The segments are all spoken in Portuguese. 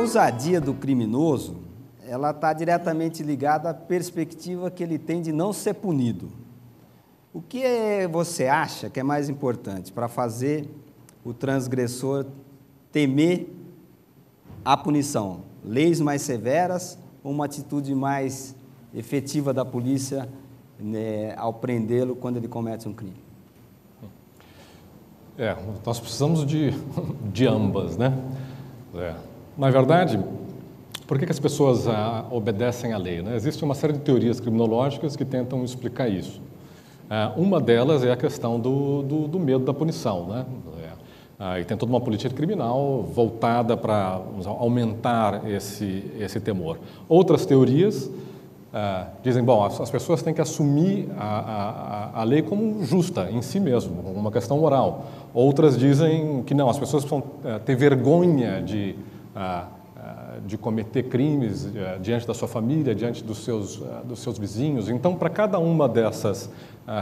ousadia do criminoso, ela está diretamente ligada à perspectiva que ele tem de não ser punido. O que você acha que é mais importante para fazer o transgressor temer a punição? Leis mais severas ou uma atitude mais efetiva da polícia, né, ao prendê-lo quando ele comete um crime? Nós precisamos de ambas, né? Na verdade, por que as pessoas obedecem à lei, né? Existe uma série de teorias criminológicas que tentam explicar isso. Uma delas é a questão do medo da punição, né? E tem toda uma política criminal voltada para aumentar esse temor. Outras teorias dizem, bom, as pessoas têm que assumir a lei como justa em si mesmo, uma questão moral. Outras dizem que não, as pessoas precisam ter vergonha de cometer crimes diante da sua família, diante dos seus vizinhos. Então, para cada uma dessas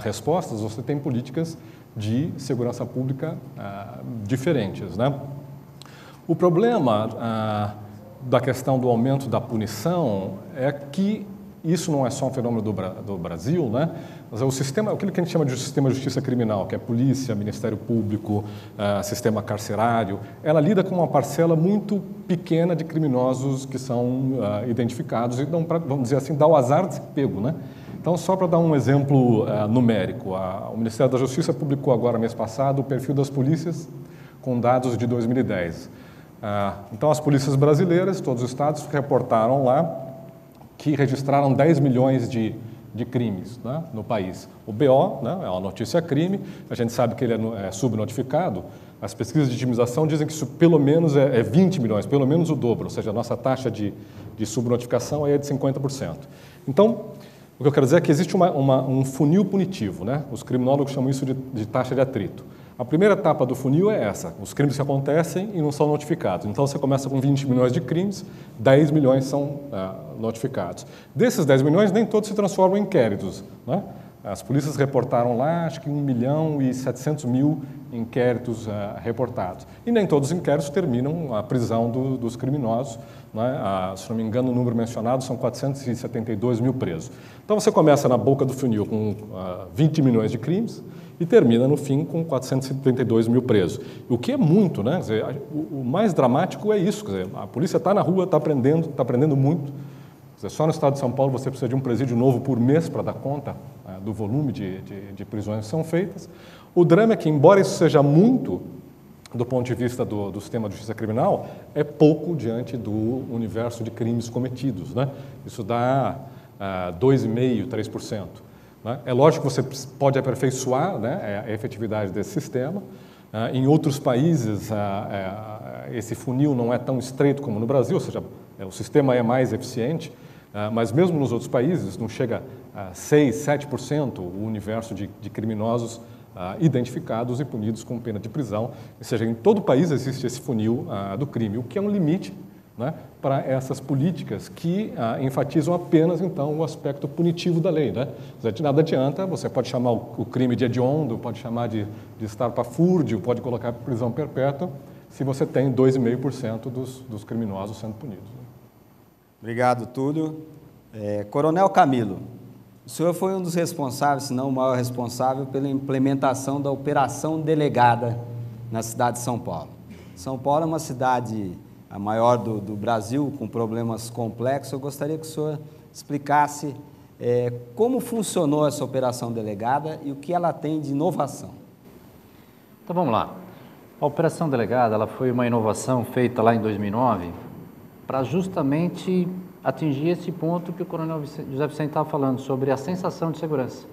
respostas, você tem políticas de segurança pública diferentes, né? O problema da questão do aumento da punição é que isso não é só um fenômeno do Brasil, né? Mas o sistema, aquilo que a gente chama de sistema de justiça criminal, que é polícia, Ministério Público, sistema carcerário, ela lida com uma parcela muito pequena de criminosos que são identificados e, vamos dizer assim, dá o azar de ser pego, né? Então, só para dar um exemplo numérico, o Ministério da Justiça publicou agora, mês passado, o perfil das polícias com dados de 2010. Então, as polícias brasileiras, todos os estados, reportaram lá que registraram 10 milhões de crimes, né, no país. O BO, né, é uma notícia crime, a gente sabe que ele é subnotificado. As pesquisas de vitimização dizem que isso pelo menos é 20 milhões, pelo menos o dobro, ou seja, a nossa taxa de subnotificação aí é de 50%. Então, o que eu quero dizer é que existe um funil punitivo, né? Os criminólogos chamam isso de taxa de atrito. A primeira etapa do funil é essa, os crimes que acontecem e não são notificados. Então, você começa com 20 milhões de crimes, 10 milhões são notificados. Desses 10 milhões, nem todos se transformam em inquéritos, né? As polícias reportaram lá, acho que 1.700.000 inquéritos reportados. E nem todos os inquéritos terminam a prisão dos criminosos, né? Se não me engano, o número mencionado são 472 mil presos. Então, você começa na boca do funil com 20 milhões de crimes e termina, no fim, com 472 mil presos. O que é muito, né? Quer dizer, o mais dramático é isso. Quer dizer, a polícia está na rua, está prendendo muito. Quer dizer, só no estado de São Paulo você precisa de um presídio novo por mês para dar conta do volume de prisões que são feitas. O drama é que, embora isso seja muito, do ponto de vista do sistema de justiça criminal, é pouco diante do universo de crimes cometidos, né? Isso dá 2,5%, 3%. Né? É lógico que você pode aperfeiçoar, né, a efetividade desse sistema. Em outros países, esse funil não é tão estreito como no Brasil, ou seja, o sistema é mais eficiente, mas mesmo nos outros países não chega a 6%, 7% o universo de criminosos identificados e punidos com pena de prisão. Ou seja, em todo o país existe esse funil do crime, o que é um limite, né, para essas políticas que enfatizam apenas, então, o aspecto punitivo da lei, né? De nada adianta, você pode chamar o crime de hediondo, pode chamar de estapafúrdio, pode colocar prisão perpétua, se você tem 2,5% dos criminosos sendo punidos. Obrigado, Túlio. Coronel Camilo, o senhor foi um dos responsáveis, se não o maior responsável, pela implementação da Operação Delegada na cidade de São Paulo. São Paulo é uma cidade a maior do Brasil, com problemas complexos. Eu gostaria que o senhor explicasse como funcionou essa Operação Delegada e o que ela tem de inovação. Então, vamos lá. A Operação Delegada ela foi uma inovação feita lá em 2009 para justamente atingir esse ponto que o Coronel José Vicente estava falando, sobre a sensação de segurança.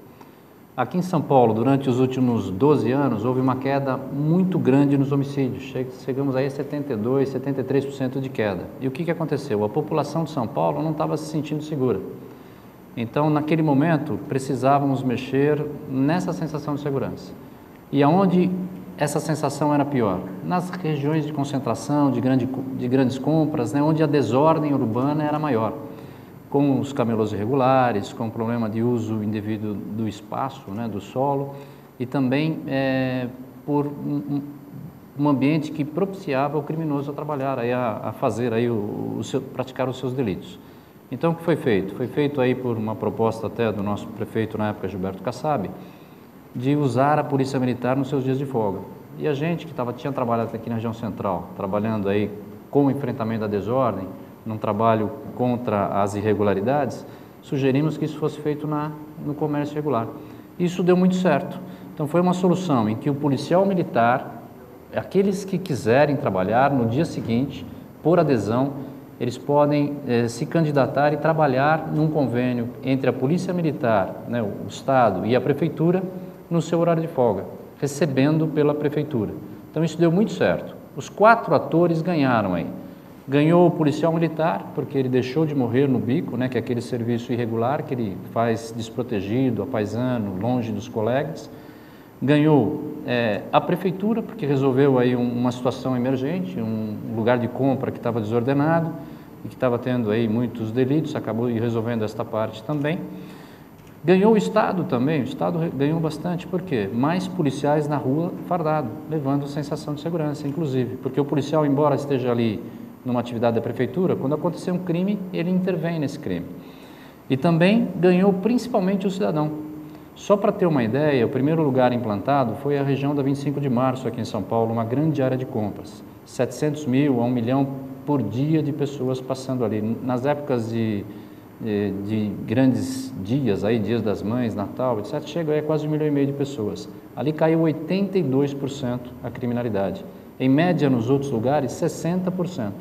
Aqui em São Paulo, durante os últimos 12 anos, houve uma queda muito grande nos homicídios. Chegamos aí a 72%, 73% de queda. E o que aconteceu? A população de São Paulo não estava se sentindo segura. Então, naquele momento, precisávamos mexer nessa sensação de segurança. E aonde essa sensação era pior? Nas regiões de concentração, de grandes compras, né, onde a desordem urbana era maior, com os camelôs irregulares, com o problema de uso indevido do espaço, né, do solo, e também por um ambiente que propiciava o criminoso a trabalhar, aí a fazer aí praticar os seus delitos. Então, o que foi feito? Foi feito aí por uma proposta até do nosso prefeito na época, Gilberto Kassab, de usar a polícia militar nos seus dias de folga. E a gente que tinha trabalhado aqui na região central, trabalhando aí com o enfrentamento da desordem, num trabalho contra as irregularidades, sugerimos que isso fosse feito no comércio regular. Isso deu muito certo. Então foi uma solução em que o policial militar, aqueles que quiserem trabalhar no dia seguinte, por adesão, eles podem se candidatar e trabalhar num convênio entre a Polícia Militar, né, o Estado e a Prefeitura, no seu horário de folga, recebendo pela Prefeitura. Então isso deu muito certo. Os 4 atores ganharam aí. Ganhou o policial militar, porque ele deixou de morrer no bico, né, que é aquele serviço irregular que ele faz desprotegido, apaisando, longe dos colegas. Ganhou a prefeitura, porque resolveu aí uma situação emergente, um lugar de compra que estava desordenado e que estava tendo aí muitos delitos, acabou resolvendo esta parte também. Ganhou o Estado também, o Estado ganhou bastante, por quê? Mais policiais na rua fardado, levando sensação de segurança, inclusive, porque o policial, embora esteja ali numa atividade da prefeitura, quando acontecer um crime, ele intervém nesse crime. E também ganhou principalmente o cidadão. Só para ter uma ideia, o primeiro lugar implantado foi a região da 25 de março, aqui em São Paulo, uma grande área de compras. 700 mil a 1 milhão por dia de pessoas passando ali. Nas épocas de grandes dias, aí, dias das mães, Natal, etc., chega a quase 1,5 milhão de pessoas. Ali caiu 82% a criminalidade. Em média, nos outros lugares, 60%.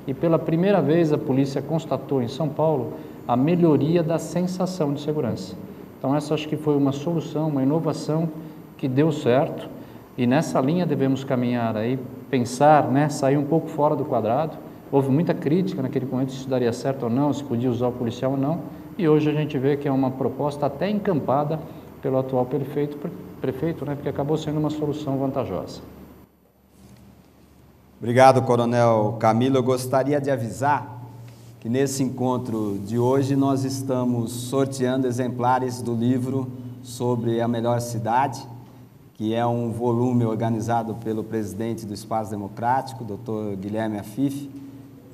E pela primeira vez a polícia constatou em São Paulo a melhoria da sensação de segurança. Então essa acho que foi uma solução, uma inovação que deu certo e nessa linha devemos caminhar aí, pensar, né, sair um pouco fora do quadrado. Houve muita crítica naquele momento se isso daria certo ou não, se podia usar o policial ou não, e hoje a gente vê que é uma proposta até encampada pelo atual prefeito, né, porque acabou sendo uma solução vantajosa. Obrigado, Coronel Camilo. Eu gostaria de avisar que nesse encontro de hoje nós estamos sorteando exemplares do livro sobre a melhor cidade, que é um volume organizado pelo presidente do Espaço Democrático, Dr. Guilherme Afif,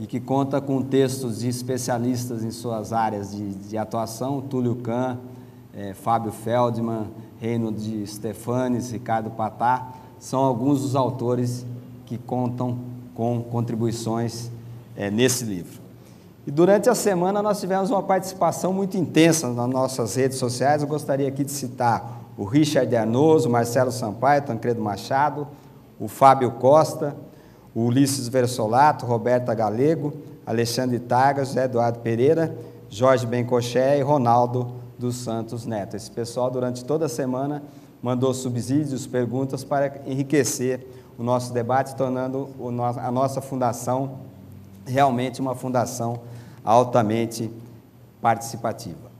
e que conta com textos de especialistas em suas áreas de atuação, Túlio Kahn, Fábio Feldman, Reino de Stefanes, Ricardo Patá, são alguns dos autores que contam com contribuições nesse livro. E durante a semana nós tivemos uma participação muito intensa nas nossas redes sociais. Eu gostaria aqui de citar o Richard Arnoso, o Marcelo Sampaio, Tancredo Machado, o Fábio Costa, o Ulisses Versolato, Roberta Galego, Alexandre Targa, José Eduardo Pereira, Jorge Bencoché e Ronaldo dos Santos Neto. Esse pessoal, durante toda a semana, mandou subsídios, perguntas para enriquecer o nosso debate, tornando a nossa fundação realmente uma fundação altamente participativa.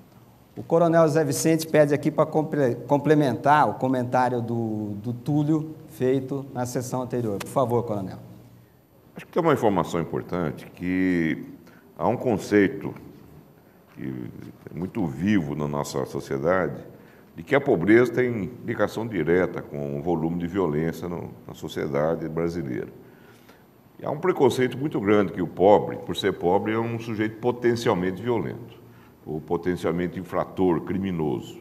O Coronel José Vicente pede aqui para complementar o comentário do Túlio feito na sessão anterior. Por favor, Coronel. Acho que tem uma informação importante, que há um conceito que é muito vivo na nossa sociedade, de que a pobreza tem ligação direta com o volume de violência na sociedade brasileira. E há um preconceito muito grande que o pobre, por ser pobre, é um sujeito potencialmente violento, ou potencialmente infrator, criminoso.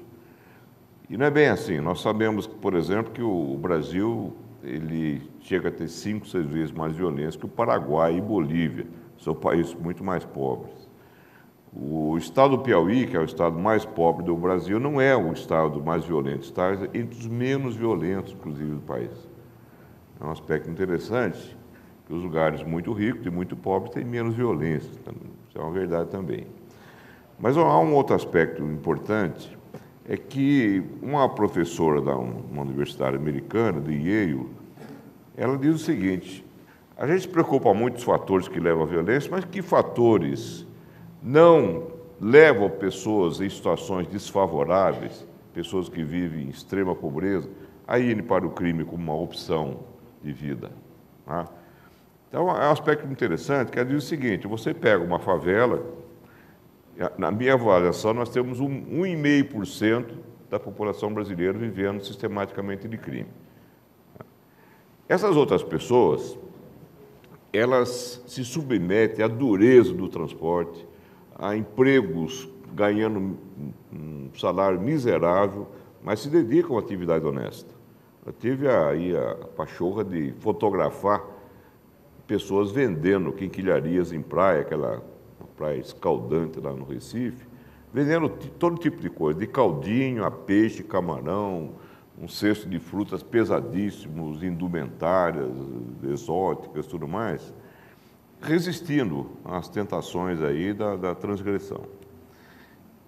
E não é bem assim. Nós sabemos, por exemplo, que o Brasil ele chega a ter 5, 6 vezes mais violência que o Paraguai e Bolívia, são países muito mais pobres. O estado do Piauí, que é o estado mais pobre do Brasil, não é o estado mais violento, está entre os menos violentos, inclusive, do país. É um aspecto interessante, que os lugares muito ricos e muito pobres têm menos violência, isso é uma verdade também. Mas há um outro aspecto importante, é que uma professora de uma universidade americana, de Yale, ela diz o seguinte: a gente se preocupa muito com os fatores que levam à violência, mas que fatores não levam pessoas em situações desfavoráveis, pessoas que vivem em extrema pobreza, a irem para o crime como uma opção de vida, tá? Então, é um aspecto interessante, que ela diz o seguinte: você pega uma favela, na minha avaliação, nós temos 1,5% da população brasileira vivendo sistematicamente de crime. Essas outras pessoas, elas se submetem à dureza do transporte, a empregos ganhando um salário miserável, mas se dedicam à atividade honesta. Eu tive aí a pachorra de fotografar pessoas vendendo quinquilharias em praia, aquela praia escaldante lá no Recife, vendendo todo tipo de coisa, de caldinho a peixe, camarão, um cesto de frutas pesadíssimos, indumentárias, exóticas, tudo mais, resistindo às tentações aí da transgressão.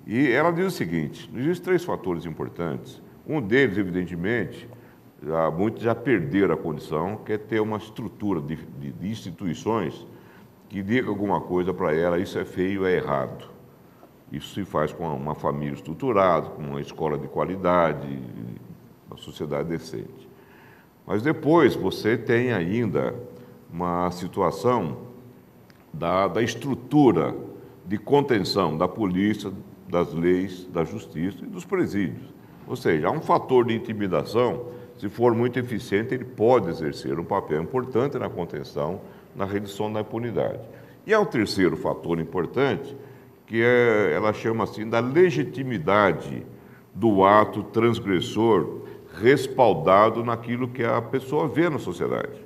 E ela diz o seguinte: existem 3 fatores importantes. Um deles, evidentemente, muitos já perderam a condição, que é ter uma estrutura de instituições que diga alguma coisa para ela, isso é feio, é errado. Isso se faz com uma família estruturada, com uma escola de qualidade, uma sociedade decente. Mas depois você tem ainda uma situação da estrutura de contenção da polícia, das leis, da justiça e dos presídios. Ou seja, há um fator de intimidação, se for muito eficiente, ele pode exercer um papel importante na contenção, na redução da impunidade. E há um terceiro fator importante, que ela chama assim da legitimidade do ato transgressor respaldado naquilo que a pessoa vê na sociedade.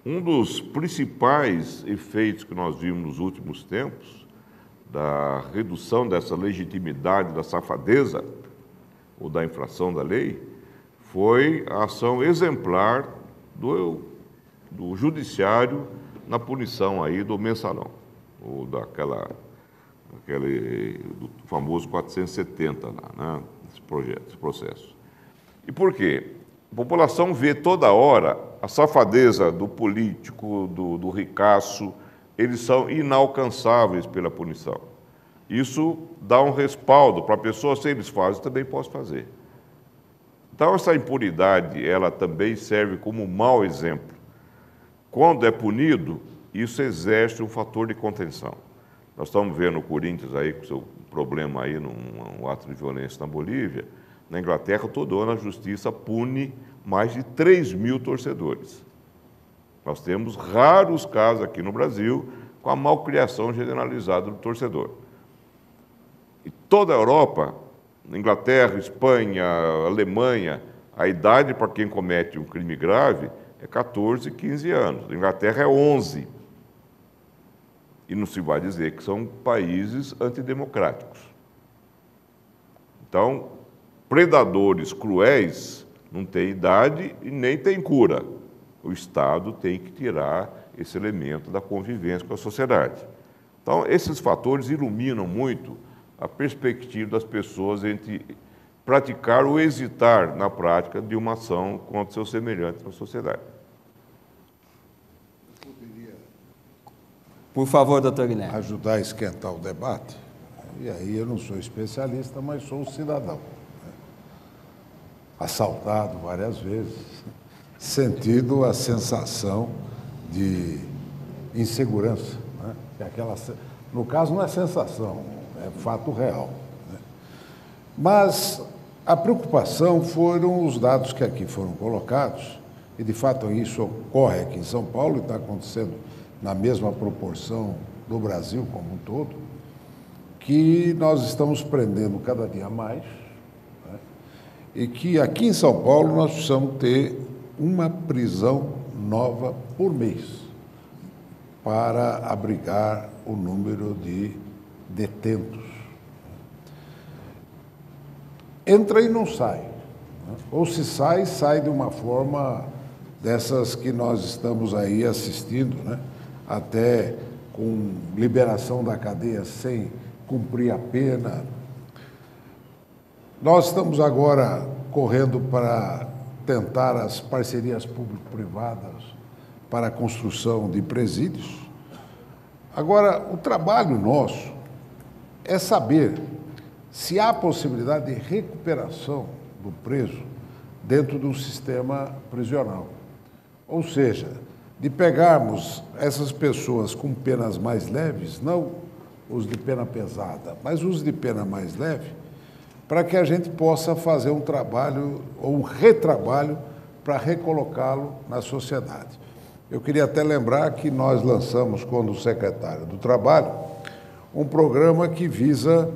Um dos principais efeitos que nós vimos nos últimos tempos, da redução dessa legitimidade da safadeza ou da infração da lei, foi a ação exemplar do judiciário na punição aí do mensalão, ou do famoso 470 lá, né, esse processo. E por quê? A população vê toda hora a safadeza do político, do ricaço, eles são inalcançáveis pela punição. Isso dá um respaldo para a pessoa, se eles fazem, também posso fazer. Então, essa impunidade, ela também serve como um mau exemplo. Quando é punido, isso exerce um fator de contenção. Nós estamos vendo o Corinthians aí com seu problema aí num ato de violência na Bolívia. Na Inglaterra, todo ano a justiça pune mais de 3.000 torcedores. Nós temos raros casos aqui no Brasil com a malcriação generalizada do torcedor. E toda a Europa, Inglaterra, Espanha, Alemanha, a idade para quem comete um crime grave é 14, 15 anos. Na Inglaterra é 11. E não se vai dizer que são países antidemocráticos. Então, predadores cruéis não têm idade e nem têm cura. O Estado tem que tirar esse elemento da convivência com a sociedade. Então, esses fatores iluminam muito a perspectiva das pessoas entre praticar ou hesitar na prática de uma ação contra seus semelhantes na sociedade. Por favor, doutor Guilherme. Ajudar a esquentar o debate. E aí eu não sou especialista, mas sou um cidadão, né? Assaltado várias vezes, sentido a sensação de insegurança, né? No caso não é sensação, é fato real, né? Mas a preocupação foram os dados que aqui foram colocados, e de fato isso ocorre aqui em São Paulo e está acontecendo na mesma proporção do Brasil como um todo, que nós estamos prendendo cada dia mais, né? E que aqui em São Paulo nós precisamos ter uma prisão nova por mês para abrigar o número de detentos. Entra e não sai, né? Ou se sai, sai de uma forma dessas que nós estamos aí assistindo, né? Até com liberação da cadeia sem cumprir a pena. Nós estamos agora correndo para tentar as parcerias público-privadas para a construção de presídios. Agora, o trabalho nosso é saber se há possibilidade de recuperação do preso dentro do sistema prisional. Ou seja, de pegarmos essas pessoas com penas mais leves, não os de pena pesada, mas os de pena mais leve, para que a gente possa fazer um trabalho ou um retrabalho para recolocá-lo na sociedade. Eu queria até lembrar que nós lançamos, quando secretário do Trabalho, um programa que visa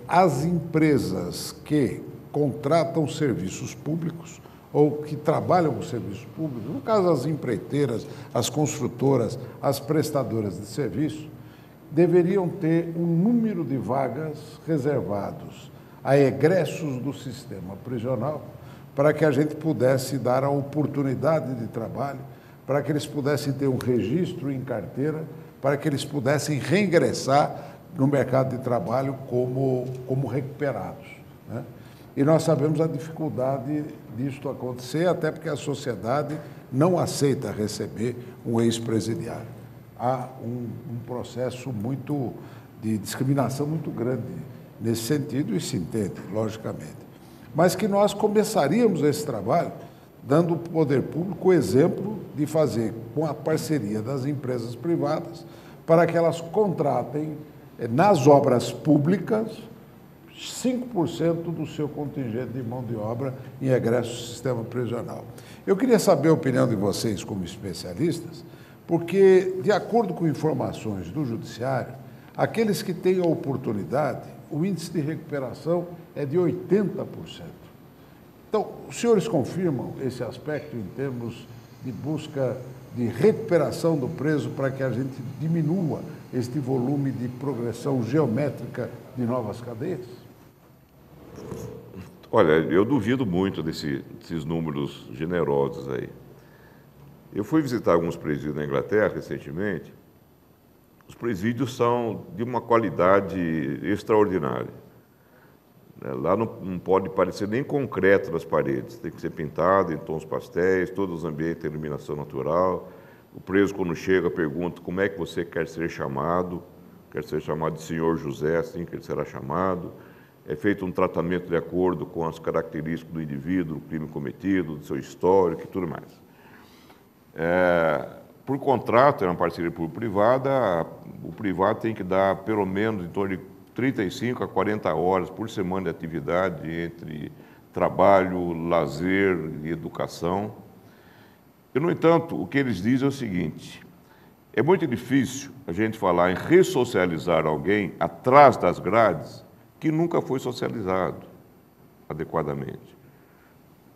as empresas que contratam serviços públicos ou que trabalham com serviços públicos, no caso as empreiteiras, as construtoras, as prestadoras de serviço, deveriam ter um número de vagas reservados a egressos do sistema prisional para que a gente pudesse dar a oportunidade de trabalho, para que eles pudessem ter um registro em carteira, para que eles pudessem reingressar no mercado de trabalho como recuperados, né? E nós sabemos a dificuldade disto acontecer, até porque a sociedade não aceita receber um ex-presidiário. Há um processo de discriminação muito grande nesse sentido, e se entende, logicamente. Mas que nós começaríamos esse trabalho dando ao poder público o exemplo de fazer com a parceria das empresas privadas para que elas contratem nas obras públicas 5% do seu contingente de mão de obra em egresso do sistema prisional. Eu queria saber a opinião de vocês como especialistas, porque, de acordo com informações do Judiciário, aqueles que têm a oportunidade, o índice de recuperação é de 80%. Então, os senhores confirmam esse aspecto em termos de busca de recuperação do preso para que a gente diminua este volume de progressão geométrica de novas cadeias? Olha, eu duvido muito desses números generosos aí. Eu fui visitar alguns presídios na Inglaterra recentemente. Os presídios são de uma qualidade extraordinária. Lá não pode parecer nem concreto nas paredes, tem que ser pintado em tons pastéis, todos os ambientes têm iluminação natural. O preso, quando chega, pergunta como é que você quer ser chamado. Quer ser chamado de senhor José, assim que ele será chamado. É feito um tratamento de acordo com as características do indivíduo, do crime cometido, do seu histórico e tudo mais. Por contrato, é uma parceria público-privada, o privado tem que dar pelo menos em torno de 35 a 40 horas por semana de atividade entre trabalho, lazer e educação. E, no entanto, o que eles dizem é o seguinte: é muito difícil a gente falar em ressocializar alguém atrás das grades que nunca foi socializado adequadamente.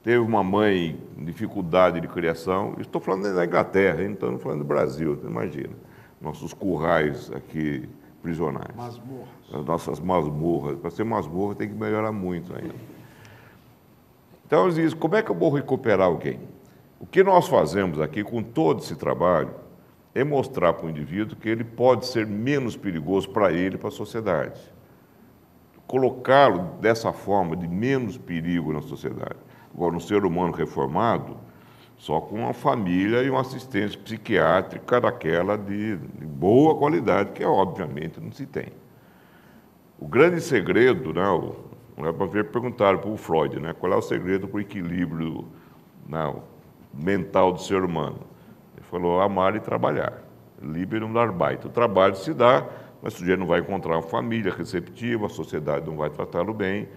Teve uma mãe em dificuldade de criação, estou falando da Inglaterra, não estou falando do Brasil, imagina, nossos currais aqui prisionais. Masmorras. As nossas masmorras. Para ser masmorra tem que melhorar muito ainda. Então, eles dizem, como é que eu vou recuperar alguém? O que nós fazemos aqui com todo esse trabalho é mostrar para o indivíduo que ele pode ser menos perigoso para ele e para a sociedade. Colocá-lo dessa forma, de menos perigo na sociedade. Agora, um ser humano reformado, só com uma família e uma assistência psiquiátrica daquela de boa qualidade, que obviamente não se tem. O grande segredo, perguntaram para o Freud, qual é o segredo para o equilíbrio mental do ser humano? Ele falou, amar e trabalhar. Liberum arbeit. O trabalho se dá, mas o sujeito não vai encontrar uma família receptiva, a sociedade não vai tratá-lo bem,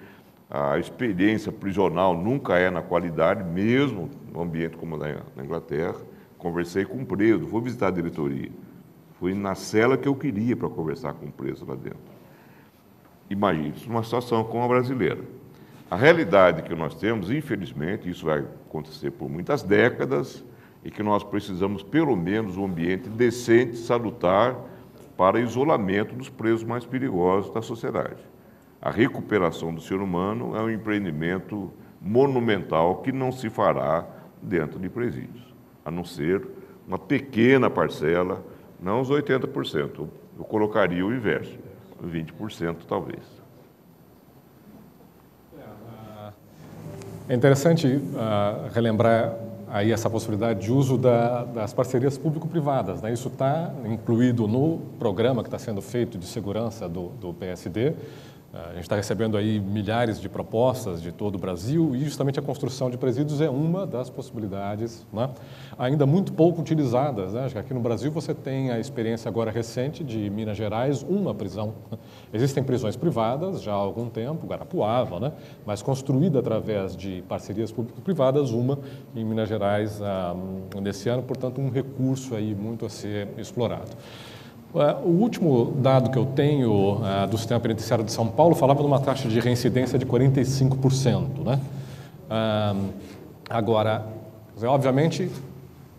a experiência prisional nunca é na qualidade, mesmo no ambiente como na Inglaterra. Conversei com um preso, fui visitar a diretoria, fui na cela que eu queria para conversar com o preso lá dentro. Imagine, isso uma situação como a brasileira. A realidade que nós temos, infelizmente, isso vai acontecer por muitas décadas, e que nós precisamos, pelo menos, um ambiente decente, salutar, para isolamento dos presos mais perigosos da sociedade. A recuperação do ser humano é um empreendimento monumental que não se fará dentro de presídios, a não ser uma pequena parcela, não os 80%. Eu colocaria o inverso, 20% talvez. É interessante relembrar aí essa possibilidade de uso das parcerias público-privadas, né? Isso está incluído no programa que está sendo feito de segurança do PSD, A gente está recebendo aí milhares de propostas de todo o Brasil e justamente a construção de presídios é uma das possibilidades, né? Ainda muito pouco utilizadas, né? Acho que aqui no Brasil você tem a experiência agora recente de Minas Gerais, uma prisão. Existem prisões privadas já há algum tempo, Guarapuava, né? Mas construída através de parcerias público-privadas, uma em Minas Gerais nesse ano, portanto um recurso aí muito a ser explorado. O último dado que eu tenho do sistema penitenciário de São Paulo falava de uma taxa de reincidência de 45%, né? Agora, obviamente,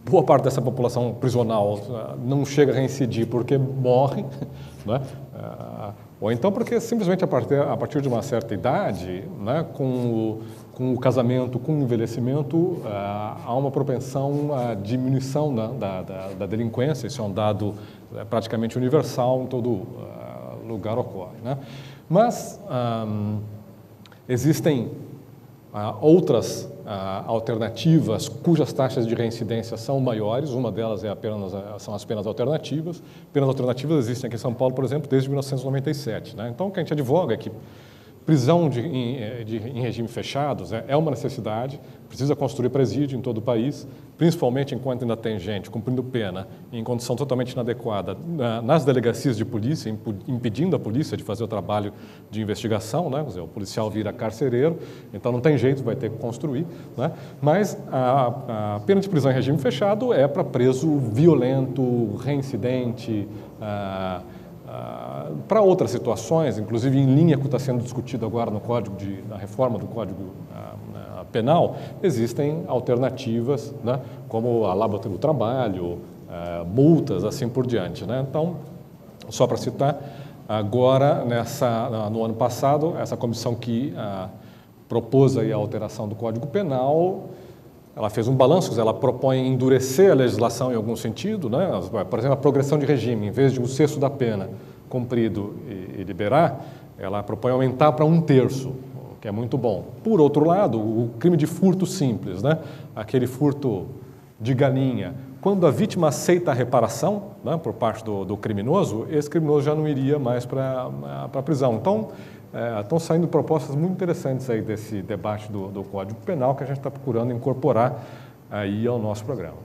boa parte dessa população prisional não chega a reincidir porque morre, né? Ou então porque simplesmente a partir de uma certa idade, né, com o casamento, com o envelhecimento, há uma propensão à diminuição, né, da delinquência. Isso é um dado praticamente universal, em todo lugar ocorre, né? Mas existem outras alternativas cujas taxas de reincidência são maiores. Uma delas são as penas alternativas. Penas alternativas existem aqui em São Paulo, por exemplo, desde 1997, né? Então, o que a gente advoga é que prisão em regime fechados é uma necessidade, precisa construir presídio em todo o país, principalmente enquanto ainda tem gente cumprindo pena em condição totalmente inadequada nas delegacias de polícia, impedindo a polícia de fazer o trabalho de investigação, né? Quer dizer, o policial vira carcereiro, então não tem jeito, vai ter que construir, né? Mas a pena de prisão em regime fechado é para preso violento, reincidente, para outras situações, inclusive em linha com o que está sendo discutido agora na reforma do Código Penal, existem alternativas, né, como a lábata do trabalho, multas, assim por diante, né? Então, só para citar, agora, no ano passado, essa comissão que propôs aí a alteração do Código Penal, ela fez um balanço, ela propõe endurecer a legislação em algum sentido, né? Por exemplo, a progressão de regime, em vez de 1/6 da pena cumprido e liberar, ela propõe aumentar para 1/3, que é muito bom. Por outro lado, o crime de furto simples, né? Aquele furto de galinha, quando a vítima aceita a reparação, né, por parte do criminoso, esse criminoso já não iria mais para a prisão. Então, estão saindo propostas muito interessantes aí desse debate do Código Penal que a gente está procurando incorporar aí ao nosso programa.